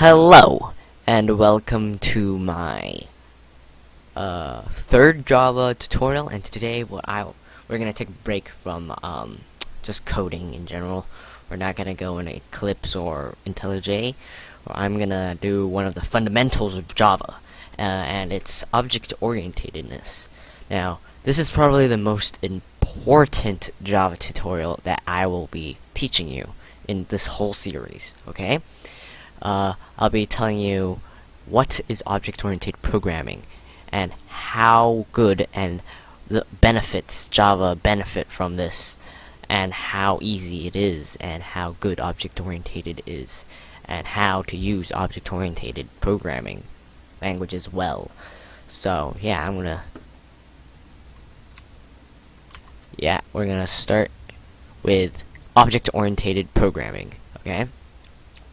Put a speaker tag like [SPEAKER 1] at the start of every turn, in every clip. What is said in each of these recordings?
[SPEAKER 1] Hello, and welcome to my third Java tutorial. And today, we're gonna take a break from just coding in general. We're not gonna go in Eclipse or IntelliJ. I'm gonna do one of the fundamentals of Java, and it's object orientatedness. Now, this is probably the most important Java tutorial that I will be teaching you in this whole series. Okay. I'll be telling you what is object-oriented programming and how good and the benefits Java benefit from this, and how easy it is, and how good object-oriented is, and how to use object-oriented programming languages well. So yeah, we're gonna start with object-oriented programming. Okay,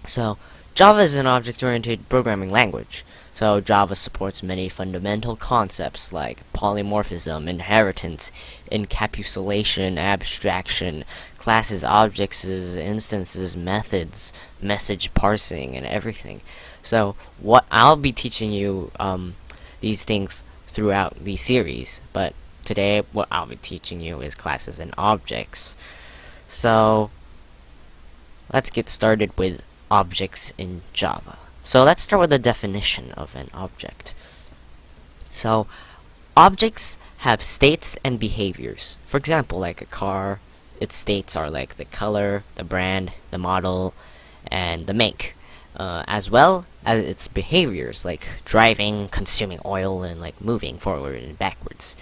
[SPEAKER 1] so Java is an object-oriented programming language, so Java supports many fundamental concepts like polymorphism, inheritance, encapsulation, abstraction, classes, objects, instances, methods, message parsing, and everything. So what I'll be teaching you these things throughout the series, but today what I'll be teaching you is classes and objects. So let's get started with objects in Java. So let's start with the definition of an object. So objects have states and behaviors. For example, like a car, its states are like the color, the brand, the model, and the make, as well as its behaviors like driving, consuming oil, and like moving forward and backwards.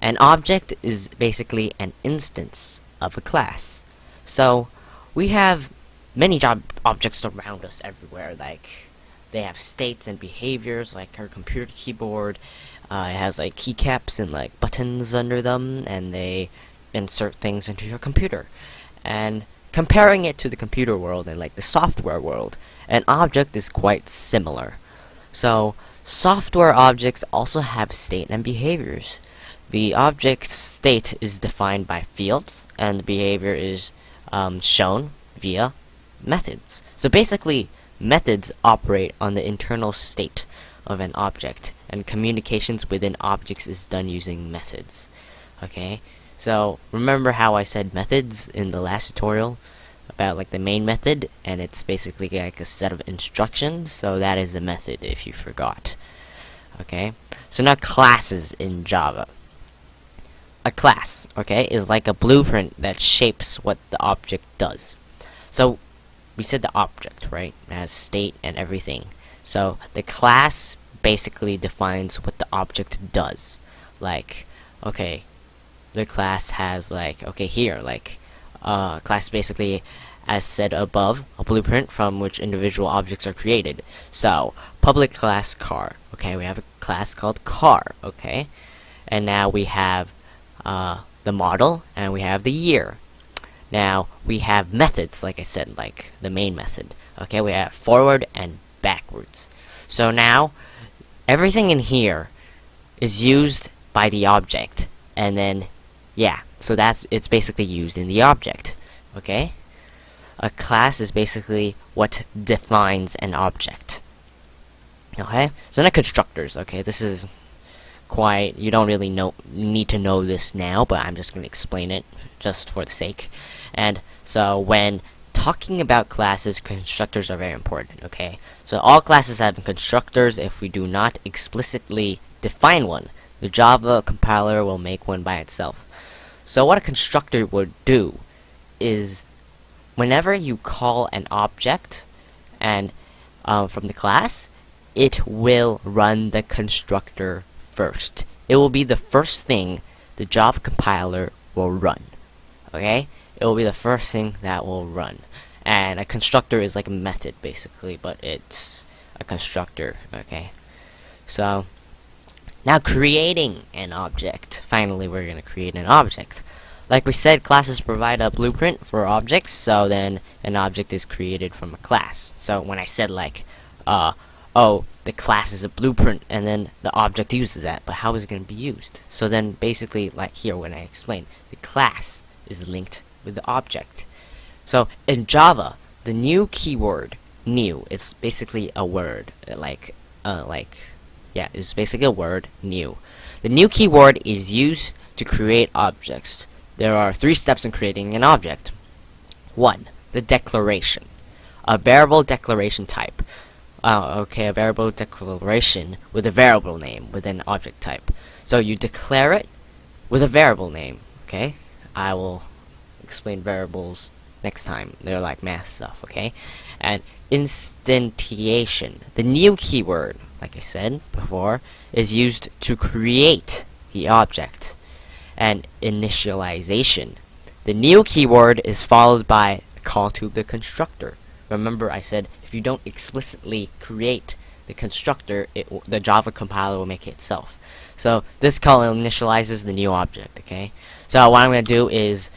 [SPEAKER 1] An object is basically an instance of a class. So we have many objects around us everywhere. Like, they have states and behaviors, like our computer keyboard. It has like keycaps and like buttons under them, and they insert things into your computer. And comparing it to the computer world and like the software world, an object is quite similar. So software objects also have state and behaviors. The object's state is defined by fields, and the behavior is shown via methods. So basically, methods operate on the internal state of an object, and communications within objects is done using methods. Okay, so remember how I said methods in the last tutorial about like the main method, and it's basically like a set of instructions. So that is a method if you forgot. Okay, so now classes in Java. A class, okay, is like a blueprint that shapes what the object does. So we said the object, right? It has state and everything. So the class basically defines what the object does. Like, okay, the class has like, okay, here, like, class basically, as said above, a blueprint from which individual objects are created. So, public class car. Okay, we have a class called car, okay? And now we have the model, and we have the year. Now, we have methods, like I said, like the main method. Okay, we have forward and backwards. So now, everything in here is used by the object. And then, yeah, so it's basically used in the object. Okay? A class is basically what defines an object. Okay? So now constructors, okay? This is quite, you don't really need to know this now, but I'm just going to explain it just for the sake. And so when talking about classes, constructors are very important. Okay, so all classes have constructors. If we do not explicitly define one, the Java compiler will make one by itself. So what a constructor would do is, whenever you call an object and from the class, it will run the constructor first. It will be the first thing the Java compiler will run. Okay? It will be the first thing that will run. And a constructor is like a method, basically, but it's a constructor. Okay? So, now creating an object. Finally, we're going to create an object. Like we said, classes provide a blueprint for objects, so then an object is created from a class. So when I said like, oh, the class is a blueprint, and then the object uses that, but how is it going to be used? So then basically, like here when I explain, the class is linked with the object. So in Java, the new keyword new. It's basically a word, yeah, it's basically a word, new. The new keyword is used to create objects. There are 3 steps in creating an object. 1. The declaration. A variable declaration type. A variable declaration with a variable name with an object type. So you declare it with a variable name, okay? I will explain variables next time. They're like math stuff, okay? And instantiation. The new keyword, like I said before, is used to create the object. And initialization. The new keyword is followed by a call to the constructor. Remember, I said if you don't explicitly create the constructor, the Java compiler will make it itself. So this call initializes the new object, okay? So what I'm going to do is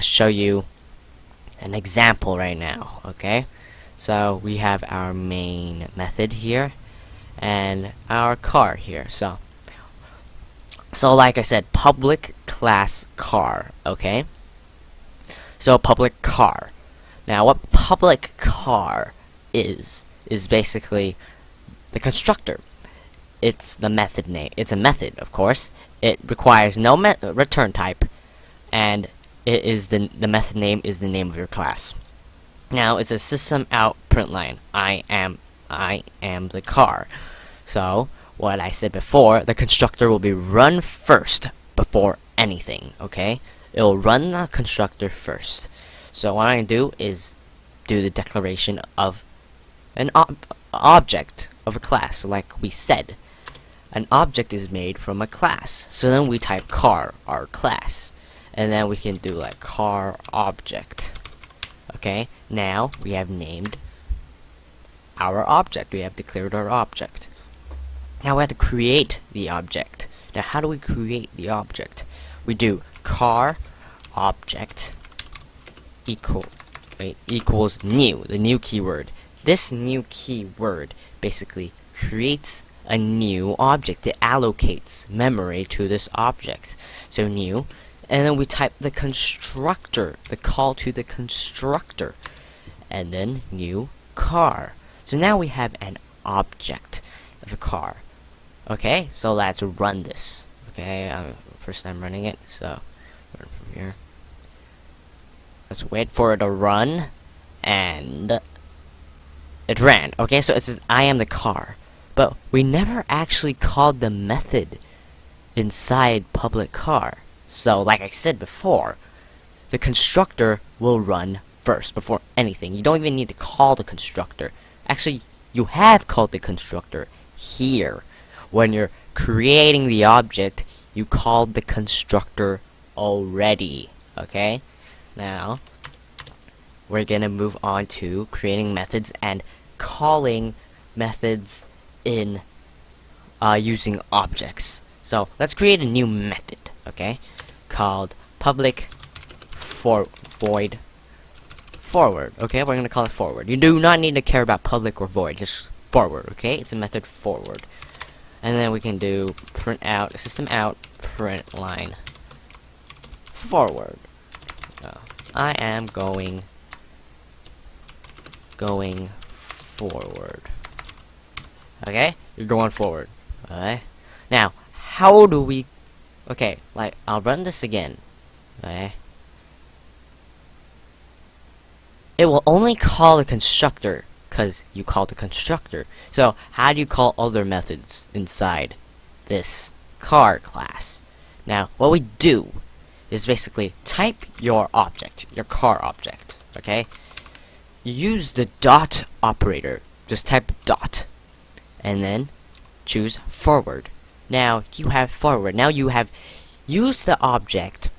[SPEAKER 1] show you an example right now, okay? So we have our main method here and our car here. So like I said, public class car, okay? So public car. Now what public car is basically the constructor. It's the method name. It's a method, of course. It requires no return type, and it is the method name is the name of your class. Now it's a system out print line. I am the car. So what I said before, the constructor will be run first before anything, okay? It will run the constructor first. So what I'm going to do is do the declaration of an object of a class, like we said. An object is made from a class. So then we type car, our class. And then we can do like car object. Okay, now we have named our object. We have declared our object. Now we have to create the object. Now how do we create the object? We do car object equals new, the new keyword. This new keyword basically creates a new object. It allocates memory to this object. So new, and then we type the constructor, the call to the constructor, and then new car. So now we have an object of a car. Okay, so let's run this. Okay, first time running it, so run from here. Let's wait for it to run, and it ran. Okay, so it says I am the car, but we never actually called the method inside public car. So like I said before, the constructor will run first before anything. You don't even need to call the constructor. Actually, you have called the constructor here. When you're creating the object, you called the constructor already. Okay? Now, we're gonna move on to creating methods and calling methods in using objects. So let's create a new method, okay, called public void forward. Okay, we're gonna call it forward. You do not need to care about public or void, just forward. Okay, it's a method forward, and then we can do print out system out print line forward. I am going forward. Okay, you're going forward. Okay, now how do we? Okay, like I'll run this again. Okay, it will only call the constructor because you called the constructor. So how do you call other methods inside this car class? Now what we do is basically type your object, your car object. Okay, use the dot operator. Just type dot, and then choose forward. Now you have forward. Now you have used the object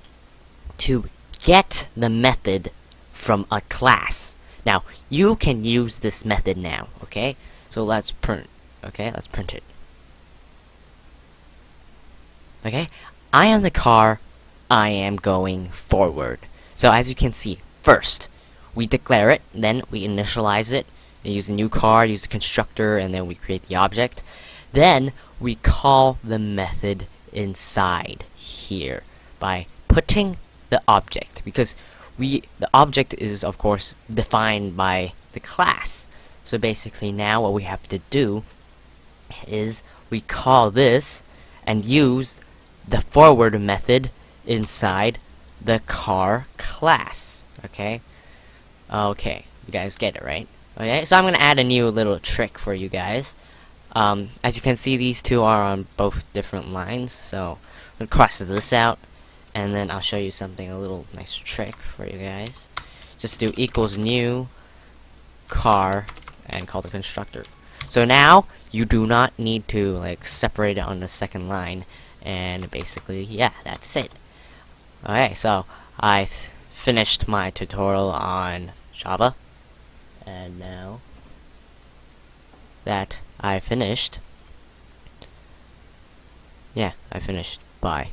[SPEAKER 1] to get the method from a class. Now you can use this method now. Okay, so let's print. Okay, let's print it. Okay, I am the car. I am going forward. So as you can see, first we declare it, then we initialize it, and use a new car, use the constructor, and then we create the object. Then we call the method inside here by putting the object, because the object is of course defined by the class. So basically now what we have to do is we call this and use the forward method inside the car class. Okay? Okay, you guys get it, right? Okay, so I'm gonna add a new little trick for you guys. As you can see, these two are on both different lines, so I'm gonna cross this out, and then I'll show you something, a little nice trick for you guys. Just do equals new car and call the constructor. So now you do not need to like separate it on the second line, and basically, yeah, that's it. Okay, so I finished my tutorial on Java, and now that I finished, yeah, I finished. Bye.